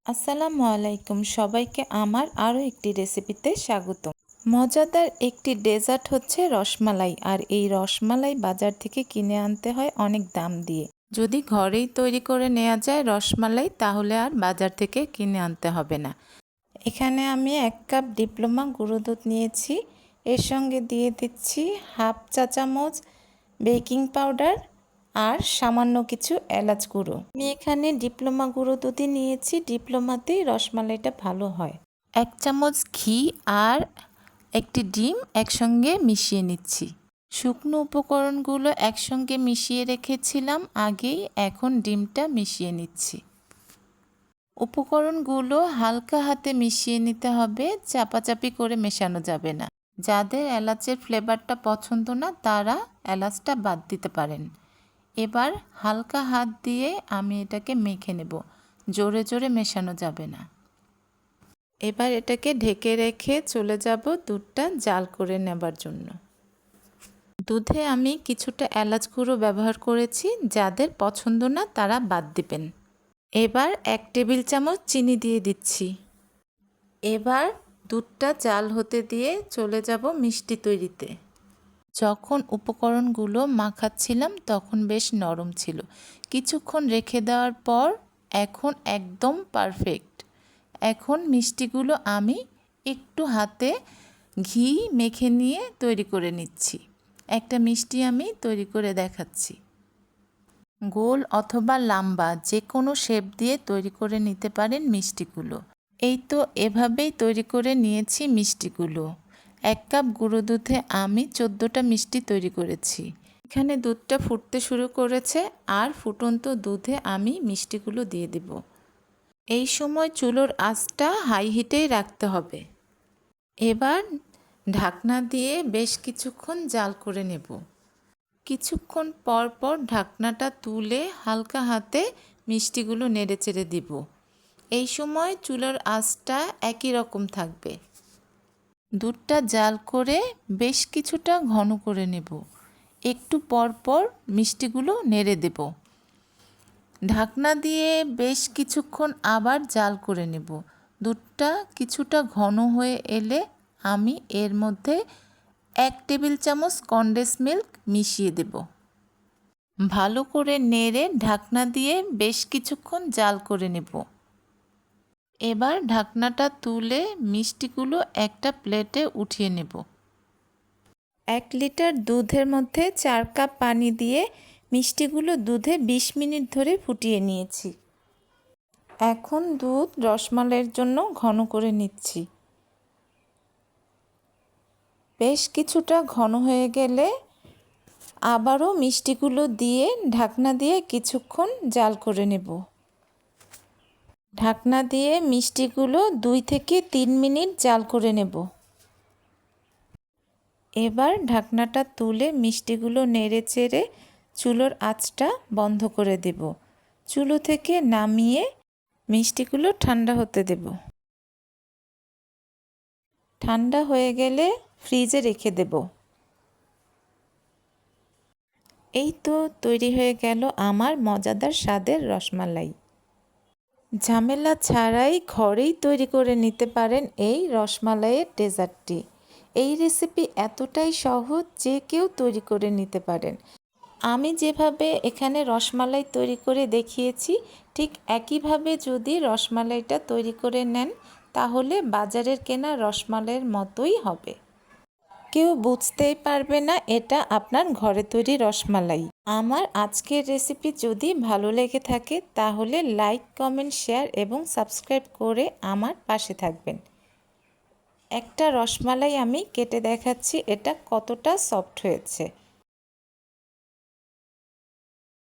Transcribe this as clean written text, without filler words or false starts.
আসসালামু আলাইকুম, সবাইকে আমার আরও একটি রেসিপিতে স্বাগত। মজাদার একটি ডেজার্ট হচ্ছে রসমালাই। আর এই রসমালাই বাজার থেকে কিনে আনতে হয় অনেক দাম দিয়ে। যদি ঘরেই তৈরি করে নেওয়া যায় রসমালাই, তাহলে আর বাজার থেকে কিনে আনতে হবে না। এখানে আমি 1 কাপ ডিপ্লোমা গুঁড়ো দুধ নিয়েছি। এর সঙ্গে দিয়ে দিচ্ছি হাফ চা চামচ বেকিং পাউডার আর সামান্য কিছু এলাচ গুঁড়ো। আমি এখানে ডিপ্লোমা গুঁড়ো দুধই নিয়েছি, ডিপ্লোমাতেই রসমালাইটা ভালো হয়। 1 চামচ ঘি আর একটি ডিম একসঙ্গে মিশিয়ে নিচ্ছি। শুকনো উপকরণগুলো একসঙ্গে মিশিয়ে রেখেছিলাম আগেই, এখন ডিমটা মিশিয়ে নিচ্ছি। উপকরণগুলো হালকা হাতে মিশিয়ে নিতে হবে, চাপাচাপি করে মেশানো যাবে না। যাদের এলাচের ফ্লেভারটা পছন্দ না তারা এলাচটা বাদ দিতে পারেন। এবার হালকা হাত দিয়ে আমি এটাকে মেখে নেব, জোরে জোরে মেশানো যাবে না। এবার এটাকে ঢেকে রেখে চলে যাব দুধটা জাল করে নেবার জন্য। দুধে আমি কিছুটা এলাচ গুঁড়ো ব্যবহার করেছি, যাদের পছন্দ না তারা বাদ দিবেন। এবার 1 টেবিল চামচ চিনি দিয়ে দিচ্ছি। এবার দুধটা জাল হতে দিয়ে চলে যাব মিষ্টি তৈরিতে। যখন উপকরণগুলো মাখাচ্ছিলাম তখন বেশ নরম ছিল, কিছুক্ষণ রেখে দেওয়ার পর এখন একদম পারফেক্ট। এখন মিষ্টিগুলো আমি একটু হাতে ঘি মেখে নিয়ে তৈরি করে নিচ্ছি। একটা মিষ্টি আমি তৈরি করে দেখাচ্ছি। গোল অথবা লম্বা যে কোনো শেপ দিয়ে তৈরি করে নিতে পারেন মিষ্টিগুলো। এই তো এভাবেই তৈরি করে নিয়েছি মিষ্টিগুলো। 1 কাপ গুঁড়ো দুধে আমি 14টা মিষ্টি তৈরি করেছি। এখানে দুধটা ফুটতে শুরু করেছে আর ফুটন্ত দুধে আমি মিষ্টিগুলো দিয়ে দেব। এই সময় চুলোর আঁচটা হাই হিটেই রাখতে হবে। এবার ঢাকনা দিয়ে বেশ কিছুক্ষণ জাল করে নেব। কিছুক্ষণ পর পর ঢাকনাটা তুলে হালকা হাতে মিষ্টিগুলো নেড়েচেড়ে দিব। এই সময় চুলার আঁচটা একই রকম থাকবে। দুধটা জাল করে বেশ কিছুটা ঘন করে নেব। একটু পর পর মিষ্টিগুলো নেড়ে দেব। ঢাকনা দিয়ে বেশ কিছুক্ষণ আবার জাল করে নেব। দুধটা কিছুটা ঘন হয়ে এলে আমি এর মধ্যে 1 টেবিল চামচ কনডেন্স মিল্ক মিশিয়ে দেব। ভালো করে নেড়ে ঢাকনা দিয়ে বেশ কিছুক্ষণ জাল করে নেব। এবার ঢাকনাটা তুলে মিষ্টিগুলো একটা প্লেটে উঠিয়ে নেব। 1 লিটার দুধের মধ্যে 4 কাপ পানি দিয়ে মিষ্টিগুলো দুধে 20 মিনিট ধরে ফুটিয়ে নিয়েছি। এখন দুধ রসমালাইয়ের জন্য ঘন করে নিচ্ছি। বেশ কিছুটা ঘন হয়ে গেলে আবারও মিষ্টিগুলো দিয়ে ঢাকনা দিয়ে কিছুক্ষণ জাল করে নেব। ঢাকনা দিয়ে মিষ্টিগুলো 2 থেকে 3 মিনিট জাল করে নেব। এবার ঢাকনাটা তুলে মিষ্টিগুলো নেড়েচেড়ে চুলোর আঁচটা বন্ধ করে দেব। চুলো থেকে নামিয়ে মিষ্টিগুলো ঠান্ডা হতে দেব। ঠান্ডা হয়ে গেলে ফ্রিজে রেখে দেব। এই তো তৈরি হয়ে গেল আমার মজাদার স্বাদের রসমালাই। ঝামেলা ছাড়াই ঘরেই তৈরি করে নিতে পারেন এই রসমালাইয়ের ডেজার্টটি। এই রেসিপি এতটাই সহজ যে কেউ তৈরি করে নিতে পারেন। আমি যেভাবে এখানে রসমালাই তৈরি করে দেখিয়েছি ঠিক একইভাবে যদি রসমালাইটা তৈরি করে নেন তাহলে বাজারের কেনা রসমালাইয়ের মতোই হবে। কেউ বুঝতেই পারবে না এটা আপনার ঘরে তৈরি রসমালাই। আমার আজকের রেসিপি যদি ভালো লেগে থাকে তাহলে লাইক, কমেন্ট, শেয়ার এবং সাবস্ক্রাইব করে আমার পাশে থাকবেন। একটা রসমালাই আমি কেটে দেখাচ্ছি এটা কতটা সফট হয়েছে।